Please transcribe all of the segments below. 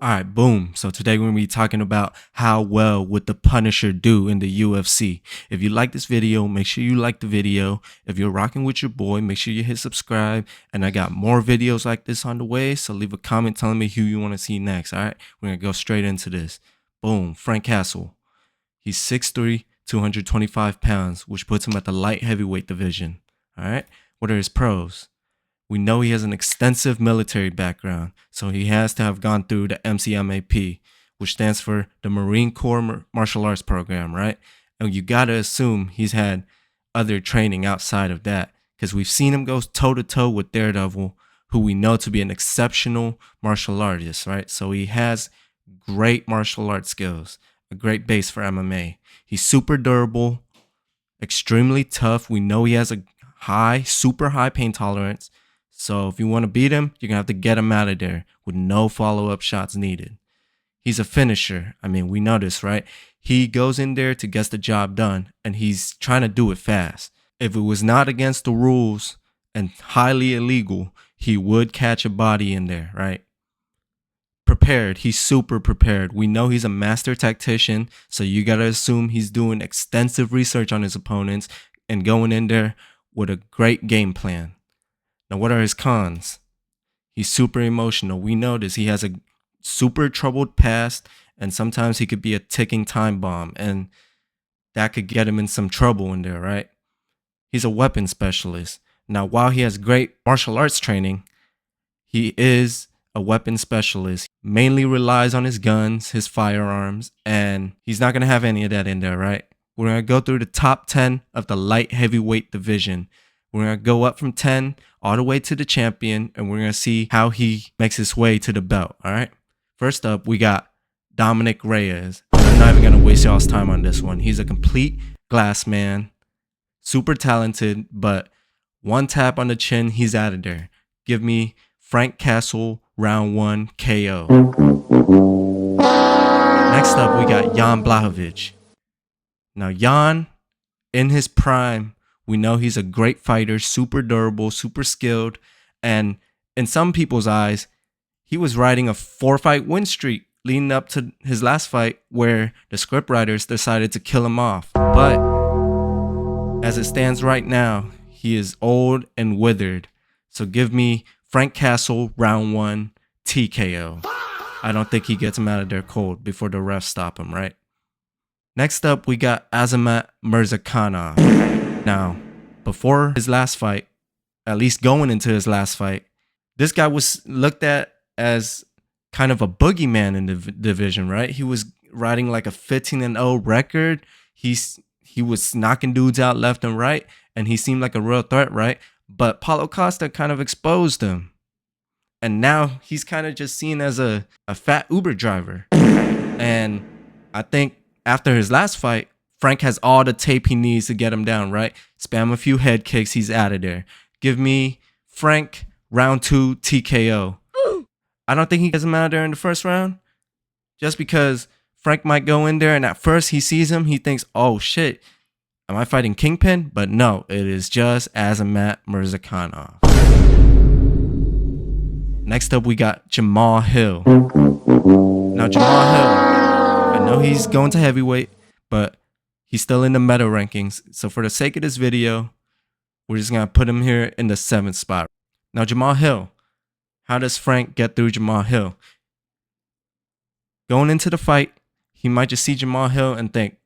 All right, boom. So today we're going to be talking about how well would the Punisher do in the UFC. If you like this video, make sure you like the video. If you're rocking with your boy, make sure you hit subscribe. And I got more videos like this on the way, so leave a comment telling me who you want to see next. All right, we're going to go straight into this. Boom, Frank Castle. He's 6'3", 225 pounds, which puts him at the light heavyweight division. All right, what are his pros? We know he has an extensive military background, so he has to have gone through the MCMAP, which stands for the Marine Corps Martial Arts Program, right? And you got to assume he's had other training outside of that, because we've seen him go toe-to-toe with Daredevil, who we know to be an exceptional martial artist, right? So he has great martial arts skills, a great base for MMA. He's super durable, extremely tough. We know he has a super high pain tolerance. So if you want to beat him, you're going to have to get him out of there with no follow-up shots needed. He's a finisher. I mean, we know this, right? He goes in there to get the job done, and he's trying to do it fast. If it was not against the rules and highly illegal, he would catch a body in there, right? Prepared. He's super prepared. We know he's a master tactician, so you got to assume he's doing extensive research on his opponents and going in there with a great game plan. Now, what are his cons? He's super emotional. We know this. He has a super troubled past, and sometimes he could be a ticking time bomb, and that could get him in some trouble in there, right? He's a weapon specialist. Now, while he has great martial arts training, he is a weapon specialist. Mainly relies on his guns, his firearms, and he's not going to have any of that in there, right? We're going to go through the top 10 of the light heavyweight division. We're going to go up from 10 all the way to the champion, and we're going to see how he makes his way to the belt, all right? First up, we got Dominic Reyes. I'm not even going to waste y'all's time on this one. He's a complete glass man, super talented, but one tap on the chin, he's out of there. Give me Frank Castle, round 1 KO. Next up, we got Jan Blachowicz. Now, Jan, in his prime, we know he's a great fighter, super durable, super skilled, and in some people's eyes, he was riding a 4-fight win streak leading up to his last fight where the scriptwriters decided to kill him off. But as it stands right now, he is old and withered. So give me Frank Castle, round 1 TKO. I don't think he gets him out of there cold before the refs stop him, right? Next up, we got Azamat Murzakanov. Now, before his last fight, at least going into his last fight, this guy was looked at as kind of a boogeyman in the division, right? He was riding like a 15-0 record. He was knocking dudes out left and right, and he seemed like a real threat, right? But Paulo Costa kind of exposed him. And now he's kind of just seen as a fat Uber driver. And I think after his last fight, Frank has all the tape he needs to get him down, right? Spam a few head kicks, he's out of there. Give me Frank, round 2 TKO. I don't think he gets him out of there in the first round. Just because Frank might go in there and at first he sees him, he thinks, oh shit, am I fighting Kingpin? But no, it is just Azamat Murzakanov. Next up, we got Jamal Hill. Now, Jamal Hill, I know he's going to heavyweight, but he's still in the meta rankings. So for the sake of this video, we're just going to put him here in the 7th spot. Now, Jamal Hill. How does Frank get through Jamal Hill? Going into the fight, he might just see Jamal Hill and think,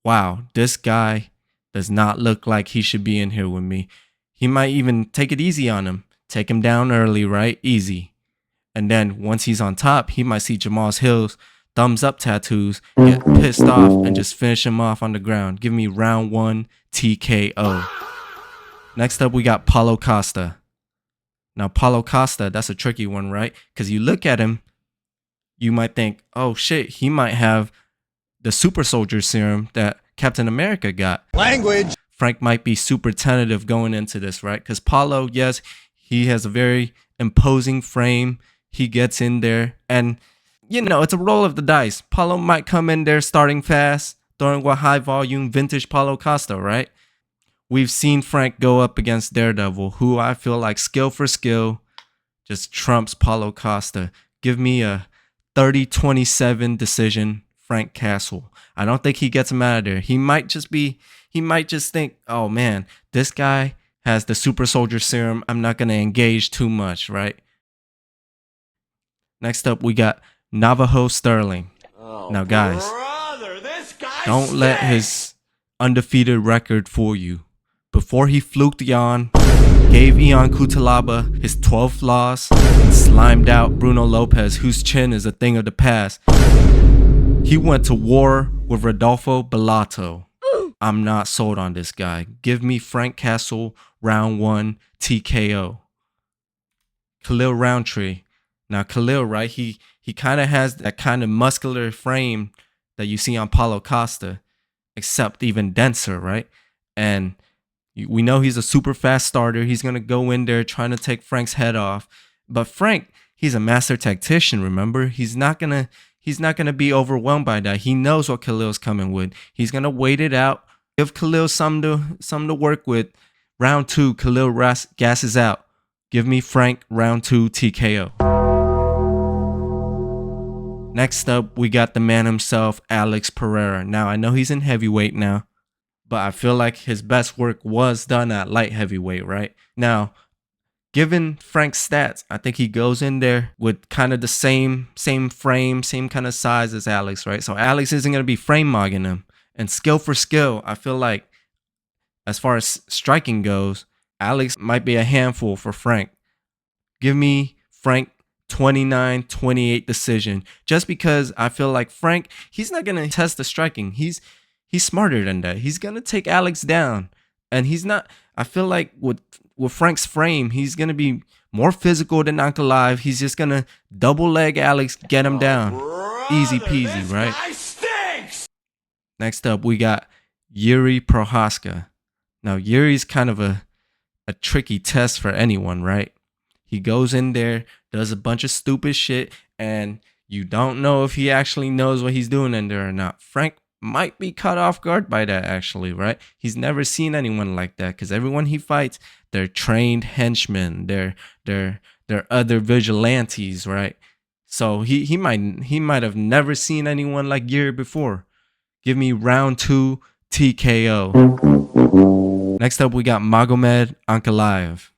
wow, this guy does not look like he should be in here with me. He might even take it easy on him. Take him down early, right? Easy. And then once he's on top, he might see Jamal Hill's thumbs up tattoos, get pissed off, and just finish him off on the ground. Give me round 1 TKO. Next up, we got Paulo Costa. Now, Paulo Costa, that's a tricky one, right? Because you look at him, you might think, oh shit, he might have the super soldier serum that Captain America got. Language. Frank might be super tentative going into this, right? Because Paulo, yes, he has a very imposing frame. He gets in there and, you know, it's a roll of the dice. Paulo might come in there starting fast, throwing with high volume, vintage Paulo Costa, right? We've seen Frank go up against Daredevil, who I feel like skill for skill just trumps Paulo Costa. Give me a 30-27 decision, Frank Castle. I don't think he gets him out of there. He might just think, oh man, this guy has the super soldier serum. I'm not going to engage too much, right? Next up, we got Navajo Sterling. Now, guys, don't let his undefeated record fool you. Before he fluked Jan, gave Ion Cutelaba his 12th loss, and slimed out Bruno Lopez, whose chin is a thing of the past, he went to war with Rodolfo Bellato. I'm not sold on this guy. Give me Frank Castle, round 1, TKO. Khalil Roundtree. Now, Khalil, right, he kind of has that kind of muscular frame that you see on Paulo Costa, except even denser, right? And we know he's a super fast starter. He's going to go in there trying to take Frank's head off. But Frank, he's a master tactician, remember? He's not going to be overwhelmed by that. He knows what Khalil's coming with. He's going to wait it out. Give Khalil something to work with. Round 2, Khalil gasses out. Give me Frank, round 2, TKO. Next up, we got the man himself, Alex Pereira. Now, I know he's in heavyweight now, but I feel like his best work was done at light heavyweight, right? Now, given Frank's stats, I think he goes in there with kind of the same frame, same kind of size as Alex, right? So Alex isn't going to be frame mogging him. And skill for skill, I feel like as far as striking goes, Alex might be a handful for Frank. Give me Frank 29-28 decision, just because I feel like Frank, he's not going to test the striking. He's smarter than that. He's going to take Alex down. And he's not, I feel like with Frank's frame, he's going to be more physical than Ankalaev. He's just going to double leg Alex, get him down. Easy peasy, right? Next up, we got Yuri Prohaska. Now, Yuri's kind of a tricky test for anyone, right? He goes in there, does a bunch of stupid shit, and you don't know if he actually knows what he's doing in there or not. Frank might be caught off guard by that, actually, right? He's never seen anyone like that, because everyone he fights, they're trained henchmen, they're other vigilantes, right? So he might have never seen anyone like Yuri before. Give me round 2, TKO. Next up, we got Magomed Ankalaev.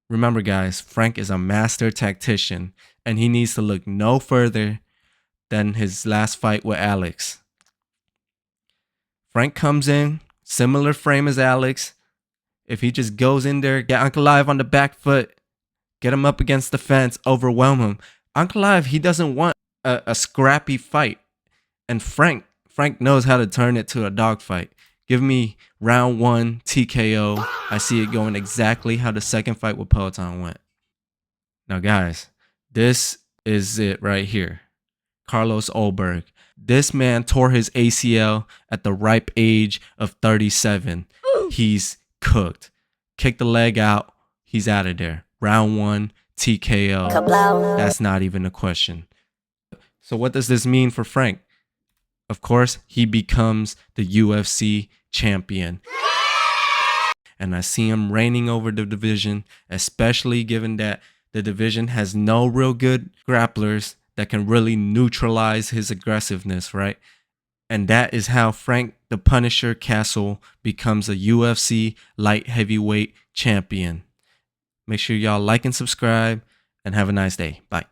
Remember, guys, Frank is a master tactician, and he needs to look no further than his last fight with Alex. Frank comes in, similar frame as Alex. If he just goes in there, get Ankalaev on the back foot, get him up against the fence, overwhelm him. Ankalaev, he doesn't want a scrappy fight. And Frank knows how to turn it to a dogfight. Give me round 1, TKO. I see it going exactly how the second fight with Peloton went. Now, guys, this is it right here. Carlos Ulberg. This man tore his ACL at the ripe age of 37. He's cooked. Kick the leg out. He's out of there. Round 1, TKO. That's not even a question. So what does this mean for Frank? Of course, he becomes the UFC champion. And I see him reigning over the division, especially given that the division has no real good grapplers that can really neutralize his aggressiveness, right? And that is how Frank the Punisher Castle becomes a UFC light heavyweight champion. Make sure y'all like and subscribe, and have a nice day. Bye.